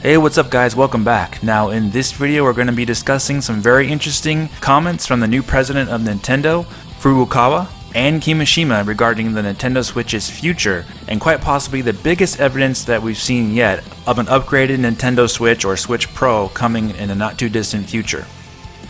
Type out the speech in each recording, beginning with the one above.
Hey, what's up guys, welcome back. Now in this video we're going to be discussing some very interesting comments from the new president of Nintendo, Furukawa, and Kimishima regarding the Nintendo Switch's future, and quite possibly the biggest evidence that we've seen yet of an upgraded Nintendo Switch or Switch Pro coming in a not too distant future.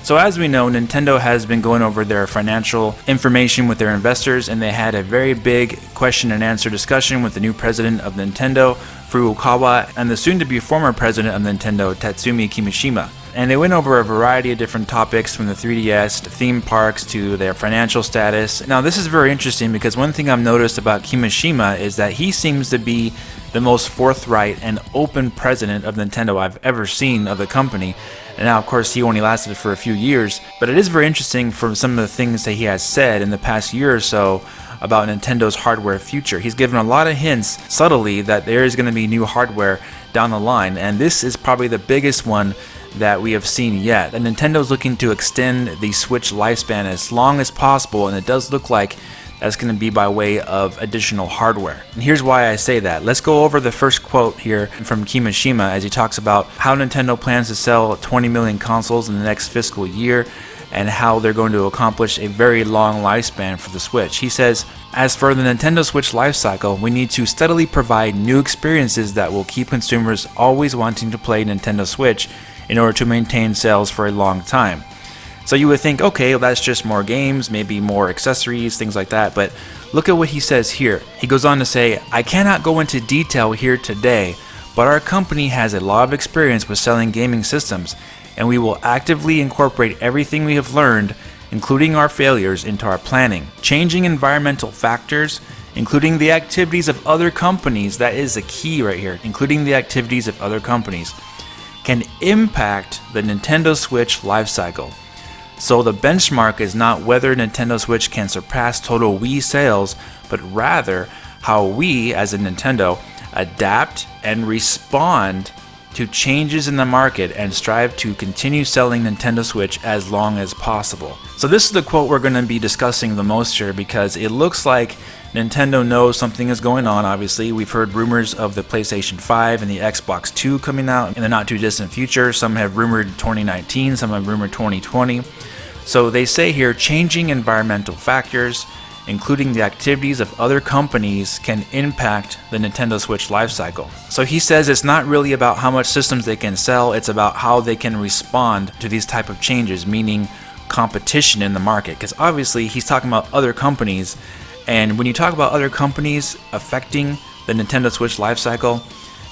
So as we know, Nintendo has been going over their financial information with their investors, and they had a very big question and answer discussion with the new president of Nintendo, Furukawa, and the soon-to-be former president of Nintendo, Tatsumi Kimishima. And they went over a variety of different topics, from the 3DS to theme parks to their financial status. Now this is very interesting because one thing I've noticed about Kimishima is that he seems to be the most forthright and open president of Nintendo I've ever seen of the company. And now of course he only lasted for a few years, but it is very interesting from some of the things that he has said in the past year or so about Nintendo's hardware future. He's given a lot of hints subtly that there is going to be new hardware down the line, and this is probably the biggest one that we have seen yet. And Nintendo's looking to extend the Switch lifespan as long as possible, and it does look like that's going to be by way of additional hardware. And here's why I say that. Let's go over the first quote here from Kimishima as he talks about how Nintendo plans to sell 20 million consoles in the next fiscal year and how they're going to accomplish a very long lifespan for the Switch. He says, "As for the Nintendo Switch lifecycle, we need to steadily provide new experiences that will keep consumers always wanting to play Nintendo Switch in order to maintain sales for a long time." So you would think, okay, well, that's just more games, maybe more accessories, things like that, but look at what he says here. He goes on to say, "I cannot go into detail here today, but our company has a lot of experience with selling gaming systems, and we will actively incorporate everything we have learned, including our failures, into our planning. Changing environmental factors, including the activities of other companies," that is the key right here, including the activities of other companies, "can impact the Nintendo Switch lifecycle. So the benchmark is not whether Nintendo Switch can surpass total Wii sales, but rather how we, as a Nintendo, adapt and respond to changes in the market and strive to continue selling Nintendo Switch as long as possible." So this is the quote we're going to be discussing the most here, because it looks like Nintendo knows something is going on. Obviously, we've heard rumors of the PlayStation 5 and the Xbox 2 coming out in the not too distant future. Some have rumored 2019, some have rumored 2020. So they say here, changing environmental factors, including the activities of other companies, can impact the Nintendo Switch lifecycle. So he says it's not really about how much systems they can sell, it's about how they can respond to these type of changes, meaning competition in the market. Because obviously he's talking about other companies, and when you talk about other companies affecting the Nintendo Switch lifecycle,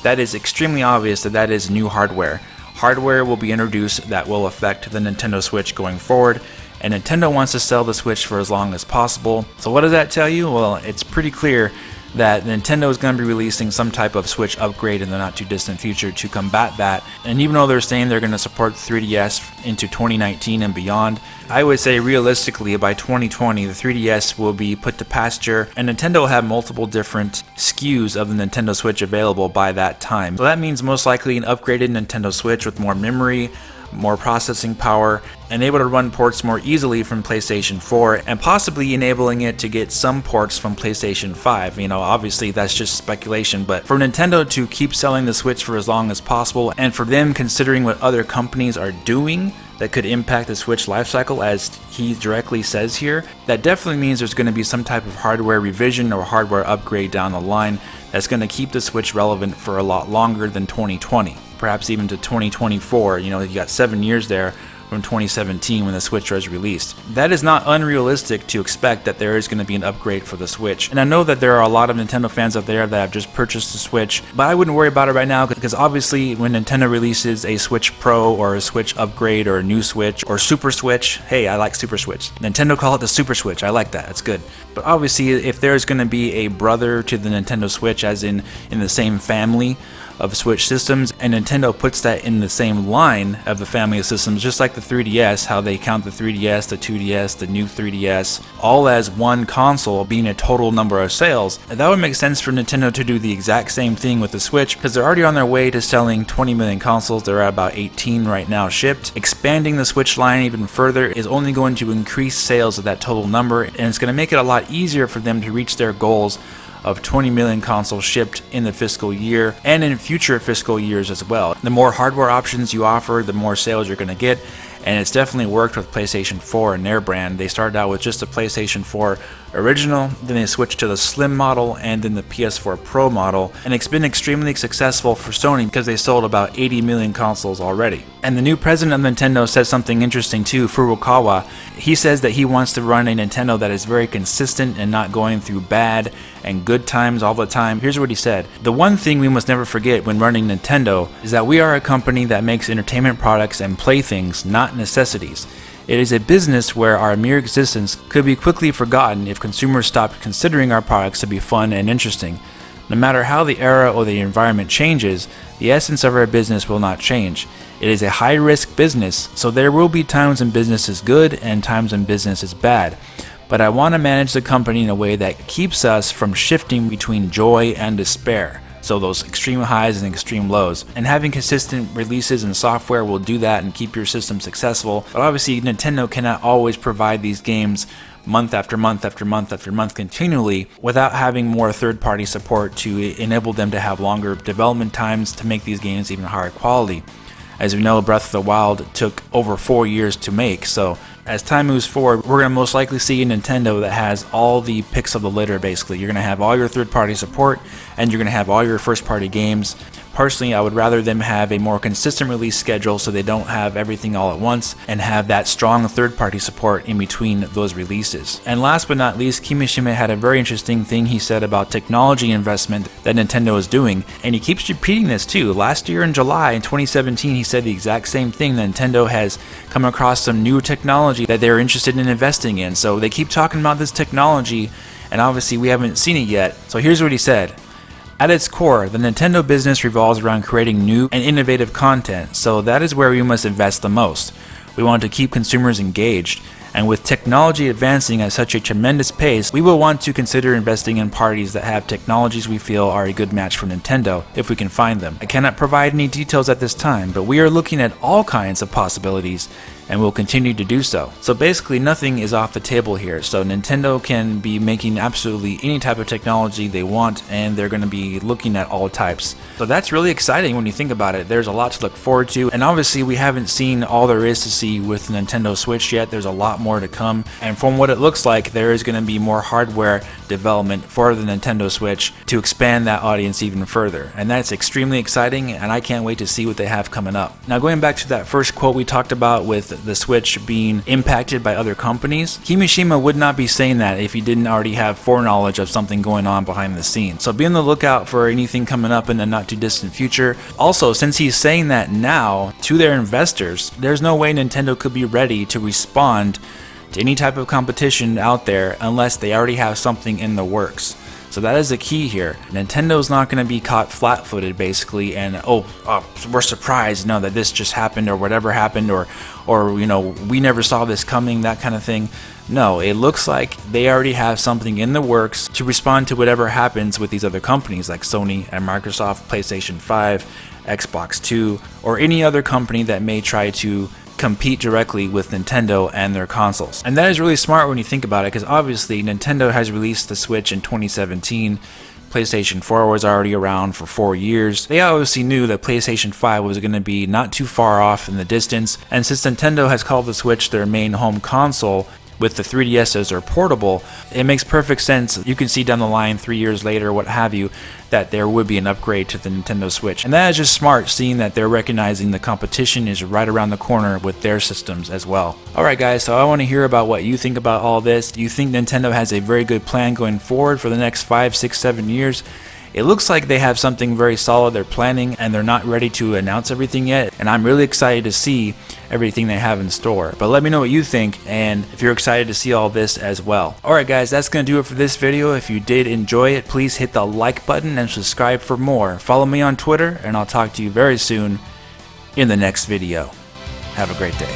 that is extremely obvious that that is new hardware. Hardware will be introduced that will affect the Nintendo Switch going forward, and Nintendo wants to sell the Switch for as long as possible. So what does that tell you? Well, it's pretty clear that Nintendo is going to be releasing some type of Switch upgrade in the not too distant future to combat that. And even though they're saying they're going to support 3DS into 2019 and beyond, I would say realistically by 2020 the 3DS will be put to pasture, and Nintendo will have multiple different SKUs of the Nintendo Switch available by that time. So that means most likely an upgraded Nintendo Switch with more memory, more processing power, and able to run ports more easily from PlayStation 4, and possibly enabling it to get some ports from PlayStation 5. You know, obviously that's just speculation, but for Nintendo to keep selling the Switch for as long as possible, and for them considering what other companies are doing that could impact the Switch lifecycle, as he directly says here, that definitely means there's going to be some type of hardware revision or hardware upgrade down the line that's going to keep the Switch relevant for a lot longer than 2020, perhaps even to 2024. You know, you got 7 years there from 2017 when the Switch was released. That is not unrealistic to expect that there is going to be an upgrade for the Switch. And I know that there are a lot of Nintendo fans out there that have just purchased the Switch, but I wouldn't worry about it right now, because obviously when Nintendo releases a Switch Pro or a Switch upgrade or a new Switch or Super Switch, hey, I like Super Switch. Nintendo call it the Super Switch. I like that. It's good. But obviously if there's going to be a brother to the Nintendo Switch, as in the same family of Switch systems, and Nintendo puts that in the same line of the family of systems, just like the 3DS, how they count the 3DS, the 2DS, the new 3DS, all as one console being a total number of sales. That would make sense for Nintendo to do the exact same thing with the Switch, because they're already on their way to selling 20 million consoles. They're at about 18 right now shipped. Expanding the Switch line even further is only going to increase sales of that total number, and it's going to make it a lot easier for them to reach their goals of 20 million consoles shipped in the fiscal year and in future fiscal years as well. The more hardware options you offer, the more sales you're going to get. And it's definitely worked with PlayStation 4 and their brand. They started out with just the PlayStation 4 original, then they switched to the Slim model and then the PS4 Pro model, and it's been extremely successful for Sony because they sold about 80 million consoles already. And the new president of Nintendo says something interesting too, Furukawa. He says that he wants to run a Nintendo that is very consistent and not going through bad and good times all the time. Here's what he said: "The one thing we must never forget when running Nintendo is that we are a company that makes entertainment products and playthings, not necessities. It is a business where our mere existence could be quickly forgotten if consumers stopped considering our products to be fun and interesting. No matter how the era or the environment changes, the essence of our business will not change. It is a high-risk business, so there will be times when business is good and times when business is bad. But I want to manage the company in a way that keeps us from shifting between joy and despair." So those extreme highs and extreme lows. And having consistent releases and software will do that and keep your system successful. But obviously Nintendo cannot always provide these games month after month after month after month continually without having more third-party support to enable them to have longer development times to make these games even higher quality. As we know, Breath of the Wild took over 4 years to make, so as time moves forward, we're going to most likely see a Nintendo that has all the picks of the litter, basically. You're going to have all your third-party support, and you're going to have all your first-party games. Personally, I would rather them have a more consistent release schedule so they don't have everything all at once and have that strong third-party support in between those releases. And last but not least, Kimishima had a very interesting thing he said about technology investment that Nintendo is doing, and he keeps repeating this too. Last year in July, in 2017, he said the exact same thing. Nintendo has come across some new technology that they're interested in investing in. So they keep talking about this technology, and obviously we haven't seen it yet. So here's what he said: "At its core, the Nintendo business revolves around creating new and innovative content, so that is where we must invest the most. We want to keep consumers engaged, and with technology advancing at such a tremendous pace, we will want to consider investing in parties that have technologies we feel are a good match for Nintendo, if we can find them. I cannot provide any details at this time, but we are looking at all kinds of possibilities, and will continue to do so." So basically nothing is off the table here. So Nintendo can be making absolutely any type of technology they want, and they're going to be looking at all types. So that's really exciting when you think about it. There's a lot to look forward to, and obviously we haven't seen all there is to see with Nintendo Switch yet. There's a lot more to come, and from what it looks like, there is going to be more hardware development for the Nintendo Switch to expand that audience even further, and that's extremely exciting, and I can't wait to see what they have coming up. Now, going back to that first quote we talked about with the Switch being impacted by other companies, Kimishima would not be saying that if he didn't already have foreknowledge of something going on behind the scenes. So be on the lookout for anything coming up in the not too distant future. Also, since he's saying that now to their investors, there's no way Nintendo could be ready to respond to any type of competition out there unless they already have something in the works. So that is the key here. Nintendo's not going to be caught flat-footed basically and we're surprised that this just happened or whatever happened or we never saw this coming, that kind of thing. No, it looks like they already have something in the works to respond to whatever happens with these other companies like Sony and Microsoft, PlayStation 5, Xbox 2, or any other company that may try to compete directly with Nintendo and their consoles. And that is really smart when you think about it, because obviously Nintendo has released the Switch in 2017. PlayStation 4 was already around for 4 years. They obviously knew that PlayStation 5 was going to be not too far off in the distance, and since Nintendo has called the Switch their main home console, with the 3DS as their portable, it makes perfect sense. You can see down the line 3 years later, what have you, that there would be an upgrade to the Nintendo Switch. And that is just smart, seeing that they're recognizing the competition is right around the corner with their systems as well. Alright guys, so I want to hear about what you think about all this. Do you think Nintendo has a very good plan going forward for the next 5, 6, 7 years? It looks like they have something very solid they're planning, and they're not ready to announce everything yet, and I'm really excited to see everything they have in store. But let me know what you think, and if you're excited to see all this as well. Alright guys, that's going to do it for this video. If you did enjoy it, please hit the like button and subscribe for more. Follow me on Twitter, and I'll talk to you very soon in the next video. Have a great day.